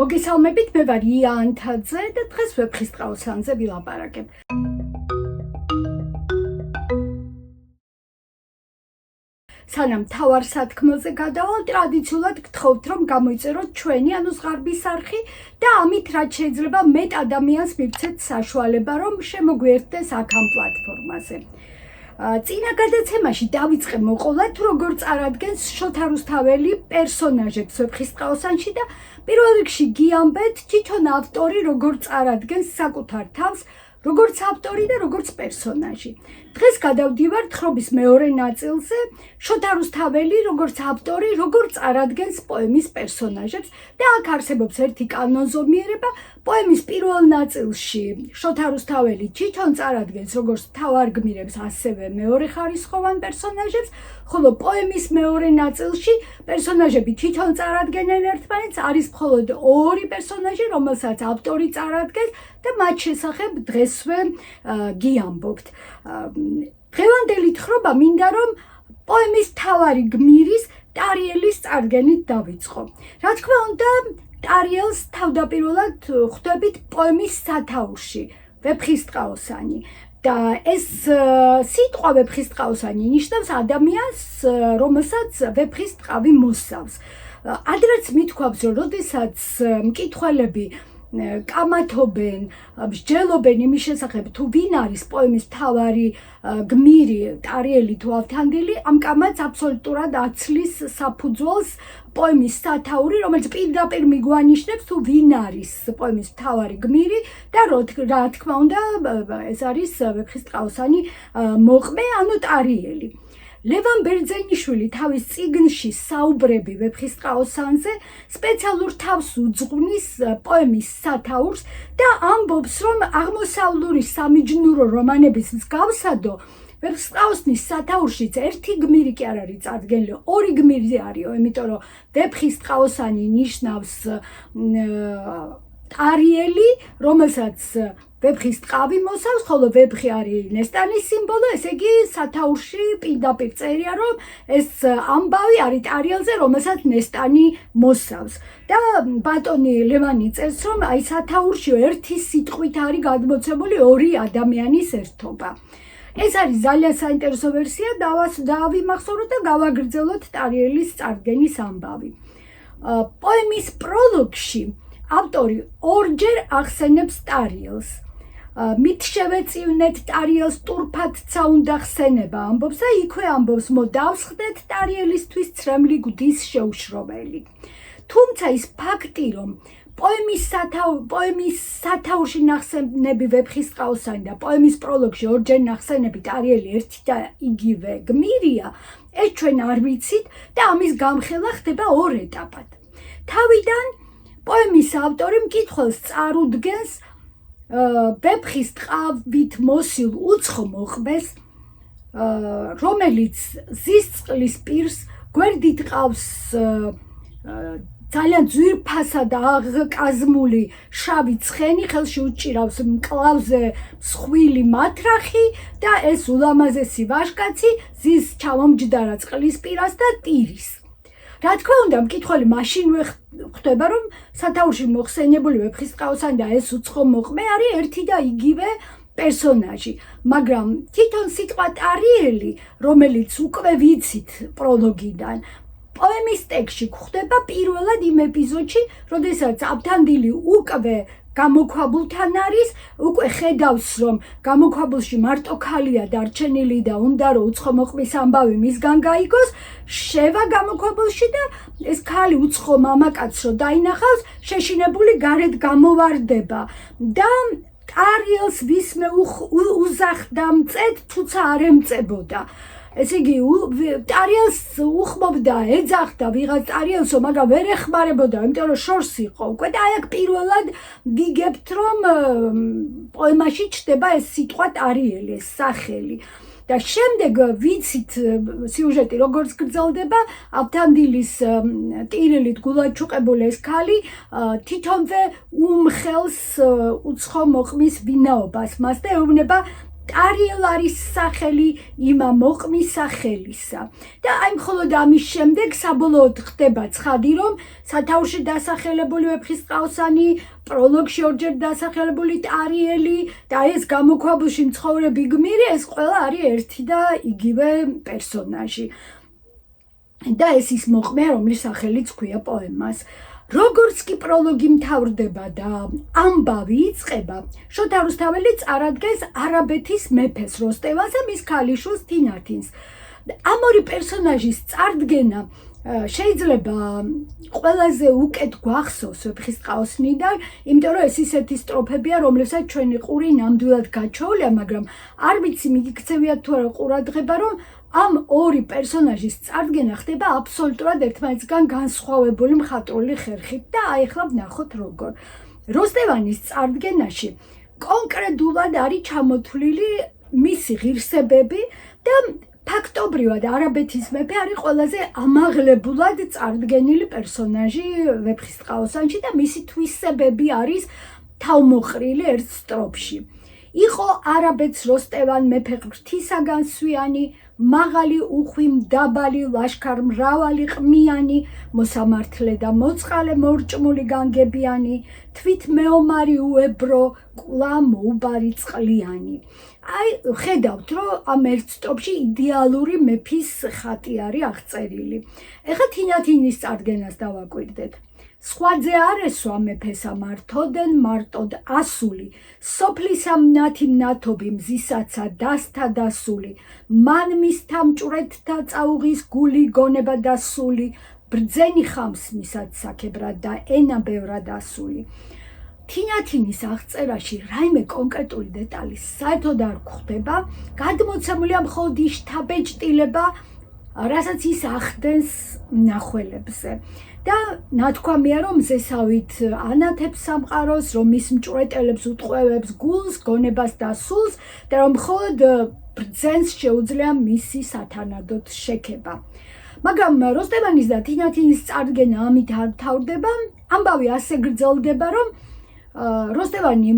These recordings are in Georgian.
მოგესალმებით, მე ვარ იანთაძე და დღეს ვეფხისტყაოსანზე ვილაპარაკებ. სანამ თავარ სათქმელზე გადავალ, ტრადიციულად გთხოვთ, რომ გამოიწეროთ ჩვენი, ანუ ზღარბის არხი და ამით რაც შეიძლება მეტ ადამიანს მივცეთ საშუალება, რომ შემოგვიერთდეს აქ ამ პლატფორმაზე. წინა გადაცემაში დავიწყე მოყოლად, როგორ წარადგენს შოთა რუსთაველი პერსონაჟებს ვეფხისტყაოსანში და პირველ რიგში გიამბეთ თვითონ ავტორი როგორ წარადგენს საკუთარ თავს, როგორც ავტორი და როგორც პერსონაჟი. დღეს გადავდივართ ხრობის მეორე ნაწილზე, შოთა რუსთაველი როგორც ავტორი, როგორ წარადგენს პოემის პერსონაჟებს და აქ არსებობს ერთი კანონზომიერება. პოემის პირველ ნაწილში შოთა რუსთაველი თვითონ წარადგენს როგორც მთავარგმირებს, ასევე მეორეხარისხოვან პერსონაჟებს, ხოლო პოემის მეორე ნაწილში პერსონაჟები თვითონ წარადგენენ ერთმანეთს, არის მხოლოდ ორი პერსონაჟი, რომელსაც ავტორი წარადგენს და მათ შესახებ დღესვე გიამბობთ. დღევანდელი თხრობა მინდა რომ პოემის მთავარი გმირის ტარიელის წარდგენით დავიწყო. რა თქმა უნდა, ტარიელს თავდაპირველად ხვდებით პოემის სათაურში, ვეფხისტყაოსანი. და ეს სიტყვა ვეფხისტყაოსანი ნიშნავს ადამიანს, რომელსაც ვეფხის ტყავი მოსავს. ადრეც მithქვავს, რომ როდესაც მკითხველები კამათობენ, მსჯელობენ იმის შესახებ, თუ ვინ არის პოემის მთავარი გმირი, ტარიელი თუ ავთანდილი, ამ კამათს აბსოლუტურად აცლის საფუძველს პოემის სათაური, რომელიც პირდაპირ მიგვანიშნებს, თუ ვინ არის პოემის მთავარი გმირი და რა თქმა უნდა, ეს არის ვეფხისტყაოსანი მოყმე, ანუ ტარიელი. ლევან ბერძენიშვილი თავის წიგნში საუბრები ვეფხისტყაოსანზე სპეციალურ თავს უძღვნის პოემის სათაურს და ამბობს, რომ აღმოსავლური სამიჯნურო რომანების მსგავსადო ვეფხისტყაოსნის სათაურშიც ერთი გმირი კი არ არის წარდგენილი, ორი გმირი არისო, იმიტომ რომ ვეფხისტყაოსანი ნიშნავს ტარიელი, რომელსაც ვეფხის ტყავი მოსავს, ხოლო ვეფხი არის ნესტანის სიმბოლო, ესე იგი სათაურში პირდაპირ წერია, რომ ეს ამბავი არის ტარიელზე, რომელსაც ნესტანი მოსავს. და ბატონი ლევანი წერს, რომ აი სათაურში ერთი სიტყვით არის გადმოცემული ორი ადამიანის ერთობა. ეს არის ძალიან საინტერესო ვერსია, დავიმახსოვროთ და გავაგრძელოთ ტარიელის წარდგენის ამბავი. პოემის პროლოგში ავტორი ორჯერ ახსენებს ტარიელს. მით შევეწივნეთ ტარიელს ტურფათცა უნდა ხსენება ამბობს და იქვე ამბობს მოდავსხდეთ ტარიელისთვის ცრემლი გვდის შეუშრობელი. თუმცა ის ფაქტი, რომ პოემის სათაურში ნახსენები ვეფხისტყაოსანი და პოემის პროლოგში ორჯერ ნახსენები ტარიელი ერთი და იგივე გმირია, ეს ჩვენ არ ვიცით და ამის გამხელა ხდება ორ ეტაპად. თავიდან პოემის ავტორი მკითხველს წარუდგენს ვეფხის ტყავით მოსილ უცხო მოყმეს, რომელიც ზის წყლის პირს გვერდით ყავს ძალიან ძვირფასა და აღკაზმული შავი ცხენი, ხელში უჭირავს მკლავზე მსხვილი მათრახი და ეს ულამაზესი ვაჟკაცი ზის ჩამომჯდარა წყლის პირას და ტირის. რა თქმა უნდა, მკითხველი მაშინვე ხვდება, რომ სათაურში მოხსენებული ვეფხისტყაოსანი და ეს უცხო მოყმე არის ერთი და იგივე პერსონაჟი, მაგრამ თვითონ სიტყვა ტარიელი, რომელიც უკვე ვიცით პროლოგიდან, პოემის ტექსტში გვხვდება პირველად იმ ეპიზოდში, როდესაც ავთანდილი უკვე გამოქვაბულთან არის, უკვე ხედავს, რომ გამოქვაბულში მარტო ქალია დარჩენილი და უნდა რომ უცხო მოყმის ამბავი მისგან გაიგოს, შევა გამოქვაბულში და ეს ქალი უცხო მამაკაცს რო დაინახავს, შეშინებული გარეთ გამოვარდება და ტარიელს ვისმე უზახდა მწეთ, თუცა არ ემწებოდა. ესე იგი, ტარიელს უხმობდა, ეძახდა ვიღაც ტარიელსო, მაგრამ ვერ ეხმარებოდა, იმიტომ რომ შორს იყო უკვე და აი აქ პირველად ვიგებთ, რომ პოემაში ჩნდება ეს სიტყვა ტარიელი, ეს სახელი. და შემდეგ ვიცით სიუჟეტი როგორც გრძელდება, ავთანდილის ტირილით გულაჩუყებული ეს ქალი თვითონვე უმხელს უცხო მოყმის ვინაობას მას და ეუბნება ტარიელ არის სახელი იმა მოყმის სახელისა და აი მხოლოდ ამის შემდეგ საბოლოოდ ხდება ცხადი რომ სათავში დასახელებული ვეფხისტყაოსანი პროლოგში ორჯერ დასახელებული ტარიელი და ეს გამოქვაბულში მცხოვრები გმირი ეს ყველა არის ერთი და იგივე პერსონაჟი და ეს ის მოყმე რომლის სახელიც ქვია პოემას როგორც კი პროლოგი მთავრდება და ამბავი იწყება, შოთა რუსთაველი წარადგენს არაბეთის მეფეს როსტევანს და მის ქალიშვილს თინათინს. ამ ორი პერსონაჟის წარდგენა შეიძლება ყველაზე უკეთ გვახსოვს ვეფხისტყაოსნიდან, იმიტომ რომ ეს ისეთი სტროფებია, რომლებსაც ჩვენი ყური ნამდვილად გაჩვეულია, მაგრამ არ ვიცი მიგიქცევიათ თუ არა ყურადღება, რომ ამ ორი პერსონაჟის წარდგენა ხდება აბსოლუტურად ერთმანეთისგან განსხვავებული მხატვრული ხერხით და აი ახლა ვნახოთ როგორ. როსტევანის წარდგენაში კონკრეტულად არის ჩამოთვლილი მისი ღირსებები და ფაქტობრივად არაბეთის მეფე არის ყველაზე ამაღლებულად წარდგენილი პერსონაჟი ვეფხისტყაოსანში და მისი თვისებები არის თავმოყრილი ერთ სტროფში. იყო არაბეთს როსტევან მეფე ღმრთისაგან სვიანი მაღალი უხვი მდაბალი ლაშქარ მრავალი ყმიანი მოსამართლე და მოწყალე მორჭმული განგებიანი თვით მეომარი უებრო კლა მოუბარი წყლიანი აი ხედავთ რომ ამ ერთ სტროფში იდეალური მეფის ხატი არის აღწერილი ეხლა თინათინის წარდგენას დავაკვირდეთ სხვაძე არ ესვა მეფესა მართოდენ მარტოდ ასული სოფლისა მნათი მნათობი მზისაცა დასთა დასული მან მისთა მჭვრეთთა წაუღის გული გონება დასული ბრძენი ხამს მისაც საქებრად და ენა ბევრად ასული თინათინის აღწერაში რაიმე კონკრეტული დეტალი საერთოდ არ გვხვდება გადმოცემულია მხოლოდ ის შთაბეჭდილება რასაც ის ახდენს მნახველებზე და ნათქვამია რომ ზესავით ანათებს სამყაროს რომ მის მჭვრეტელებს უტყვევებს გულს გონებას და სულს და რომ მხოლოდ ბრძენს შეუძლია მისი სათანადოდ შექება მაგრამ როსტევანის და თინათინის წარდგენა ამით არ თავდება ამბავი ასე გრძელდება რომ როსტევანი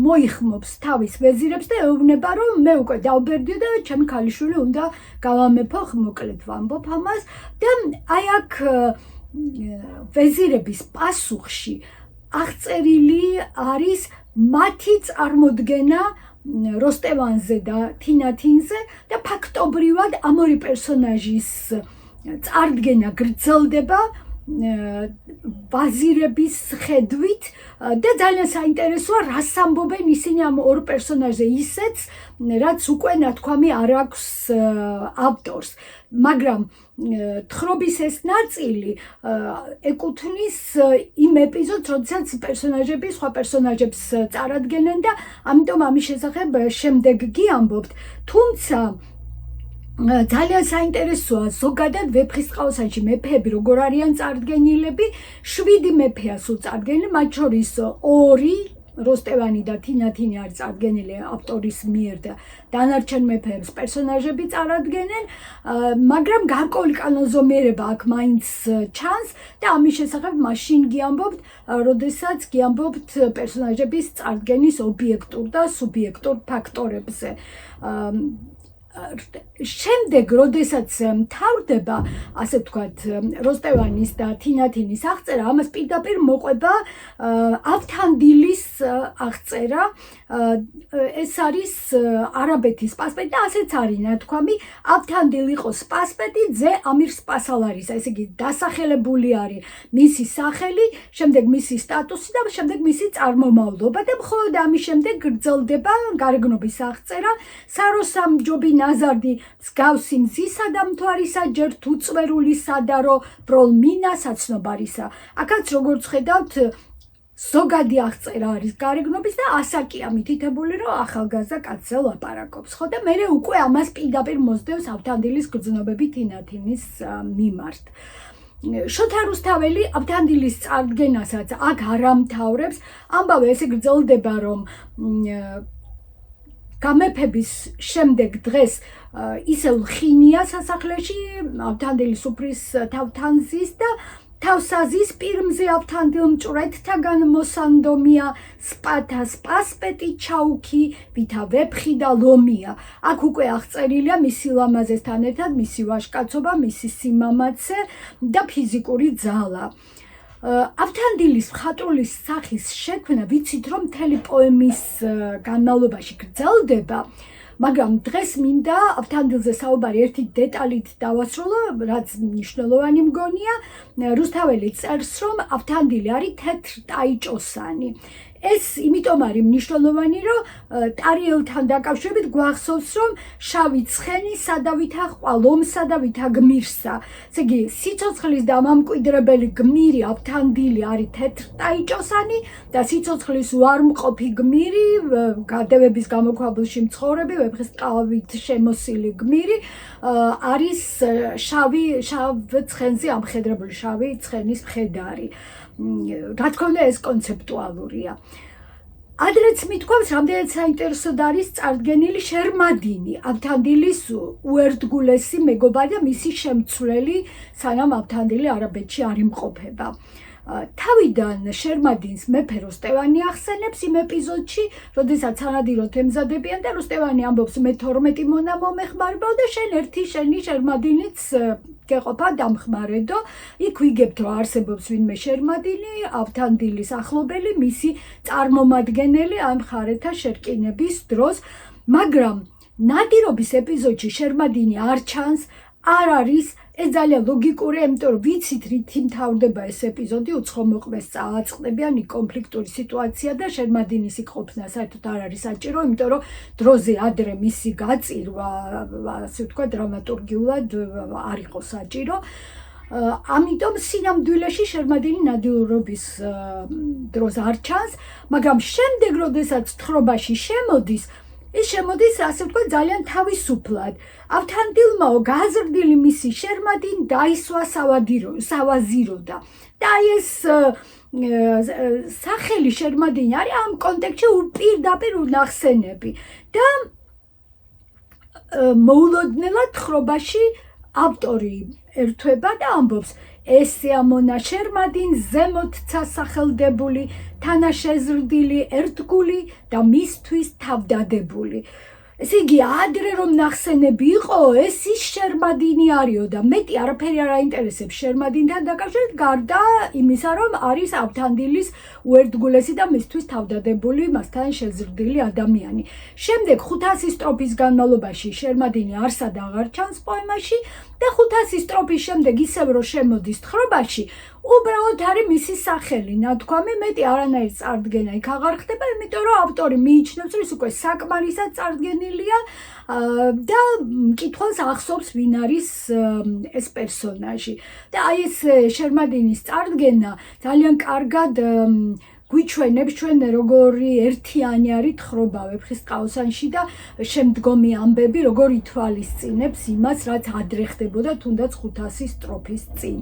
მოიხმობს თავის ვეზირებს და ეუბნება რომ მე უკვე დავბერდიო და ჩემი ქალიშვილი უნდა გავამეფო მოკლედ ვამბობ ამას და აი აქ ვეზირების პასუხში აღწერილი არის მათი წარმოდგენა როსტევანზე და თინათინზე და ფაქტობრივად ამ ორი პერსონაჟის წარდგენა გრძელდება ვაზირების ხედვით და ძალიან საინტერესოა რას ამბობენ ისინი ამ ორ პერსონაჟზე ისეც რაც უკვე ნათქვამი არ აქვს ავტორს მაგრამ თხრობის ეს ნაწილი ეკუთვნის იმ ეპიზოდს როდესაც პერსონაჟები სხვა პერსონაჟებს წარადგენენ და ამიტომ ამის შესახებ შემდეგ გიამბობთ თუმცა ძალიან საინტერესოა ზოგადად ვეფხისტყაოსანში მეფეები როგორ არიან წარდგენილები 7 მეფეა სულ წარდგენილი მათ შორის 2 როსტევანი და თინათინი არის წარდგენილი ავტორის მიერ და დანარჩენ მეფეებს პერსონაჟები წარადგენენ მაგრამ გარკვეული კანონზომიერება აქ მაინც ჩანს და ამის შესახებ მაშინ გიამბობთ როდესაც გიამბობთ პერსონაჟების წარდგენის ობიექტურ და სუბიექტურ ფაქტორებზე შემდეგ როდესაც მთავრდება ასე ვთქვათ როსტევანის და თინათინის აღწერა ამას პირდაპირ მოყვება ავთანდილის აღწერა ეს არის არაბეთის სპასპეტი და ასეც არის ნათქვამი ავთანდილ იყო სპასპეტი ძე ამირ სპასალარის ესე იგი დასახელებული არის მისი სახელი შემდეგ მისი სტატუსი და შემდეგ მისი წარმომავლობა და მხოლოდ ამის შემდეგ გრძელდება გარეგნობის აღწერა საროსამჯობი ნაზარდი მსგავსი მზისა და მთვარისა ჯერ თუ წვერული სადარო ბროლ მინა საცნობარისა აქაც როგორც ხედავთ ზოგადი აღწერა არის გარეგნობის და ასაკია მითითებული რომ ახალგაზრდა კაცზე ლაპარაკობს ხო და მე უკვე ამას პირდაპირ მოსდევს ავთანდილის გრძნობები თინათინის მიმართ შოთა რუსთაველი ავთანდილის წარდგენასაც აქ არ ამთავრებს ამბავი ესე გრძელდება რომ გამეფების შემდეგ დღეს ისევ ხინია სასახლეში ავთანდილი სუფრის თავთან ზის და თავსაზის პირმზე ავთანდილ მჭვრეთთაგან მოსანდომია, სპათა სპასპეტი ჩაუქი, ვითა ვეფხი და ლომია. აქ უკვე აღწერილია მისი ლამაზესთან ერთად მისი ვაჟკაცობა, მისი სიმამაცე და ფიზიკური ძალა. ავთანდილის მხატვრული სახის შექმნა ვიცით რომ მთელი პოემის განმავლობაში გრძელდება, მაგრამ დღეს მინდა ავთანდილზე საუბარი ერთი დეტალით დავასრულო, რაც მნიშვნელოვანი მგონია. რუსთაველი წერს, რომ ავთანდილი არის თეთრტაიჭოსანი. ეს იმიტომ არის მნიშვნელოვანი, რომ ტარიელთან დაკავშირებით გვახსოვს, რომ შავი ცხენი სადავითა ყვალომსა და ვითა გმირსა. ესე იგი, სიცოცხლის დამამკვიდრებელი გმირი ავთანდილი არის თეთრტაიჭოსანი და სიცოცხლის უარმყოფი გმირი, გადევების გამოქვაბულში მცხოვრები, ვეფხისტყაოსით შემოსილი გმირი არის შავ ცხენზე ამხედრებული, შავი ცხენის მხედარი. რა თქმა უნდა ეს კონცეპტუალურია. ადრეც მithქვამს, რამდენად საინტერესოდ არის წარდგენილი შერმადინი, ავთანდილის უერთგულესი მეგობარი და მისი შემცვლელი, სანამ ავთანდილი არაბეთში არ იმყოფება. თავიდან შერმადინს მეფე როსტევანი ახსენებს იმ ეპიზოდში, როდესაც ანადიროთ ემზადებიან და როსტევანი ამბობს, მე 12 მონა მომეხმარებაო და შენი შერმადინიც გეყოფა დამხმარედო. იქ ვიგებთ, რომ არსებობს ვინმე შერმადინი, ავთანდილის ახლობელი, მისი წარმომადგენელი ამ მხარეთა შერკინების დროს, მაგრამ ნადირობის ეპიზოდში შერმადინი არ ჩანს, არ არის. ეს ძალიან ლოგიკურია, იმიტომ რომ ვიცით რით იმთავრდება ეს ეპიზოდი, უცხომოყმეს წააწყდებიანი კონფლიქტური სიტუაცია და შერმადინის იქ ყოფნა საერთოდ არ არის საჭირო, იმიტომ რომ დროზე ადრე მისი გაწირვა, ასე ვთქვათ, დრამატურგიულად არ იყო საჭირო. ამიტომ სინამდვილეში შერმადინი ნადირობის დროს არ ჩანს, მაგრამ შემდეგ, როდესაც თხრობაში შემოდის, ის შემოდის, ასე ვთქვათ, ძალიან თავისუფლად. ავთანდილმაო გაზრდილი მისი შერმადინი დაისვა სავაზიროდა. და ეს სახელი შერმადინი არის ამ კონტექსტში პირდაპირ უნახსენები. და მოულოდნელად თხრობაში ავტორი ერთვება და ამბობს, ესეა მონა შერმადინ ზემოთცა სახელდებული, თანაშეზრდილი ერთგული და მისთვის თავდადებული. ესე იგი, ადრე რომ ნახსენები იყო, ეს ის შერმადინი არისო და მეტი არაფერი არ აინტერესებს შერმადინთან დაკავშირებით, გარდა იმისა, რომ არის ავთანდილის უერთგულესი და მისთვის თავდადებული, მასთან შეზრდილი ადამიანი. შემდეგ 500 სტროფის განმავლობაში შერმადინი არსად აღარ ჩანს პოემაში და 500 სტროფის შემდეგ ისევ რომ შემოდის თხრობაში, უბრალოდ არის მისი სახელი ნათქვამი, მეტი არანაირი წარდგენა იქ აღარ ხდება, იმიტომ რომ ავტორი მიიჩნევს, რომ ის უკვე საკმარისად წარდგენილია და მკითხველს ახსოვს ვინ არის ეს პერსონაჟი. და აი ეს შერმადინის წარდგენა ძალიან კარგად გვიჩვენებს ჩვენ როგორი ერთიანი არის თხრობა ვეფხისტყაოსანში და შემდგომი ამბები როგორ ითვალისწინებს იმას, რაც ადრე ხდებოდა თუნდაც 500 სტროფის წინ.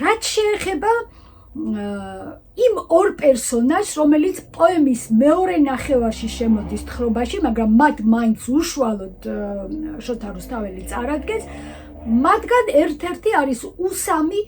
რაც შეეხება იმ ორ პერსონაჟს, რომელიც პოემის მეორე ნახევარში შემოდის თხრობაში, მაგრამ მათ მაინც უშუალოდ შოთა რუსთაველი წარადგენს, მათგან ერთ-ერთი არის უსამი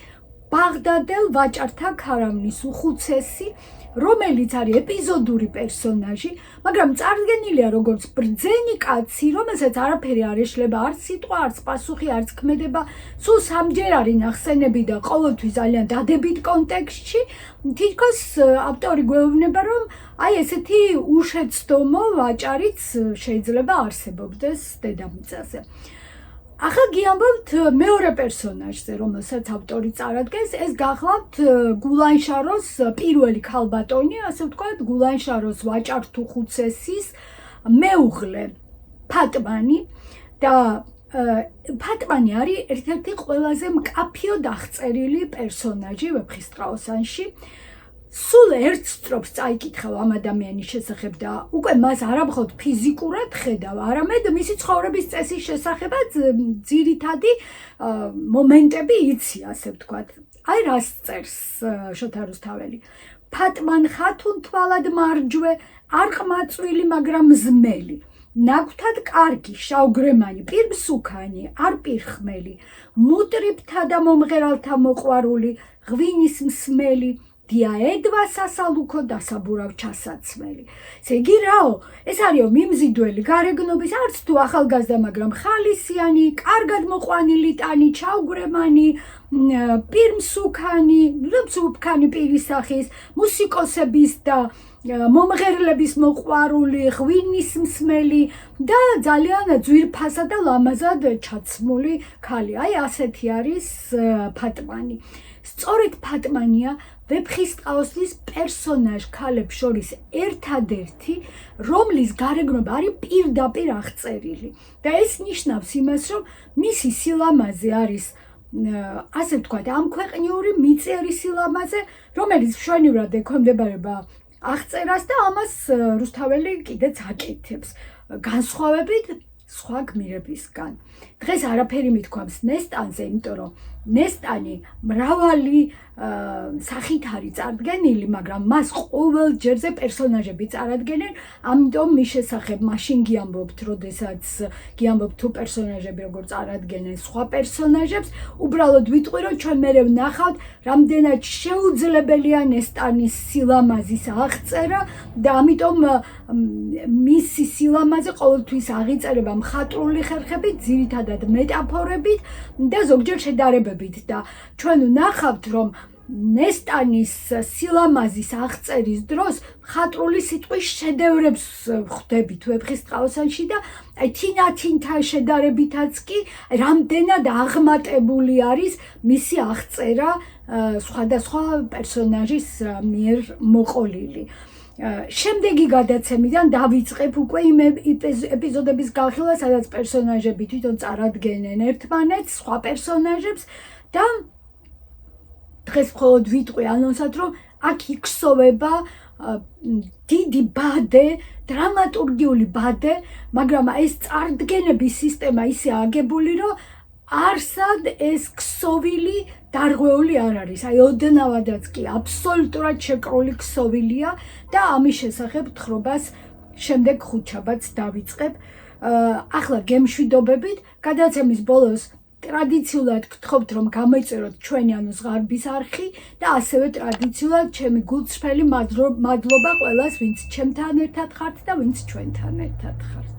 ბაღდადელ ვაჭართა ქარავნის უხუცესი, რომელიც არის ეპიზოდური პერსონაჟი, მაგრამ წარდგენილია როგორც ბრძენი კაცი, რომელსაც არაფერი არ ეშლება, არც სიტყვა, არც პასუხი, არც ქმედება, სულ სამჯერ არის ნახსენები და ყოველთვის ძალიან დადებით კონტექსტში. თითქოს ავტორი გვეუბნება, რომ აი ესეთი უშეცდომო ვაჭარიც შეიძლება არსებობდეს დედამიწაზე. ახლა გიამბობთ მეორე პერსონაჟზე, რომელსაც ავტორი წარადგენს, ეს გახლავთ გულანშაროს პირველი ქალბატონი, ასე ვთქვათ, გულანშაროს ვაჭართუხუცესის მეუღლე ფატმანი და ფატმანი არის ერთ-ერთი ყველაზე მკაფიოდ აღწერილი პერსონაჟი ვეფხისტყაოსანში. სულ ერთ სტროფს წაიკითხავ ამ ადამიანის შესახებ და უკვე მას არა მხოლოდ ფიზიკურად ხედავ, არამედ მისი ცხოვრების წესის შესახებაც ძირითადი მომენტები იცი, ასე ვთქვათ. აი რას წერს შოთა რუსთაველი. ფატმან ხათუნ თვალად მარჯვე, არ ყმაწვილი, მაგრამ ზმელი. ნაგვთად კარგი, შავგრემანი, პირმსუქანი, არ პირხმელი, მუტრიბთა და მომღერალთა მოყვარული, ღვინის მსმელი, დიაედვა სასალუქო დასაბურავ ჩასაცმელი. ესე იგი რაო, ეს არისო მიმზიდველი გარეგნობის, არც თუ ახალგაზრდა, მაგრამ ხალისიანი, კარგად მოყვანილი ტანი, ჩავგრემანი, პირმსუქანი, მსუბქანი პირის სახის, მუსიკოსების და მომღერლების მოყვარული, ღვინის მსმელი და ძალიან ძვირფასა და ლამაზად ჩაცმული ქალი. აი ასეთი არის ფატმანი. სწორედ ფატმანია ვეფხისტყაოსნის პერსონაჟ ქალებს შორის ერთადერთი, რომლის გარეგნობა არის პირდაპირ აღწერილი. და ეს ნიშნავს იმას, რომ მისი სილამაზე არის ასე ვთქვათ, ამქვეყნიური მიწერი სილამაზე, რომელიც მშვენივრად ექვემდებარება აღწერას და ამას რუსთაველი კიდეც აკეთებს, განსხვავებით სხვა გმირებისგან. დღეს არაფერი მithქვამს ნესტანზე, იმიტომ რომ ნესტანი მრავალი სახით არის წარდგენილი, მაგრამ მას ყოველ ჯერზე პერსონაჟები წარადგენენ, ამიტომ მის შესახებ მაშინ გიამბობთ, როდესაც გიამბობთ თუ პერსონაჟები როგორ წარადგენენ სხვა პერსონაჟებს, უბრალოდ ვიტყვი, რომ ჩვენ მერე ვნახავთ, რამდენად შეუძლებელია ნესტანის სილამაზის აღწერა და ამიტომ მისი სილამაზე ყოველთვის აღიწერება მხატვრული ხერხებით, ძირითადად მეტაფორებით და ზოგჯერ შედარებებით და ჩვენ ვნახავთ, რომ ნესტანის სილამაზის აღწერის დროს მხატვრული სიტყვის შედევრებს ხვდებით ვეფხისტყაოსანში და თინათინთან შედარებითაც კი რამდენად აღმატებული არის მისი აღწერა სხვადასხვა პერსონაჟის მიერ მოყოლილი. შემდეგი გადაცემიდან დავიწყებ უკვე იმ ეპიზოდების განხილვა, სადაც პერსონაჟები თვითონ წარადგენენ ერთმანეთს, სხვა პერსონაჟებს და დღეს მხოლოდ ვიტყვი ანონსად, რომ აქ იქსოვება დიდი ბადე, დრამატურგიული ბადე, მაგრამ ეს წარდგენების სისტემა ისე აგებული, რომ არსად ეს ქსოვილი დარღვეული არ არის. აი ოდნავადაც კი აბსოლუტურად შეკრული ქსოვილია და ამის შესახებ თხრობას შემდეგ ხუთშაბათს დავიწყებ. ახლა გემშვიდობებით, გადაცემის ბოლოს ტრადიციულად გთხოვთ, რომ გამოიწეროთ ჩვენი ზღარბის არხი და ასევე ტრადიციულად ჩემი გულწრფელი მადლობა ყველას, ვინც ჩემთან ერთად ხართ და ვინც ჩვენთან ერთად ხართ.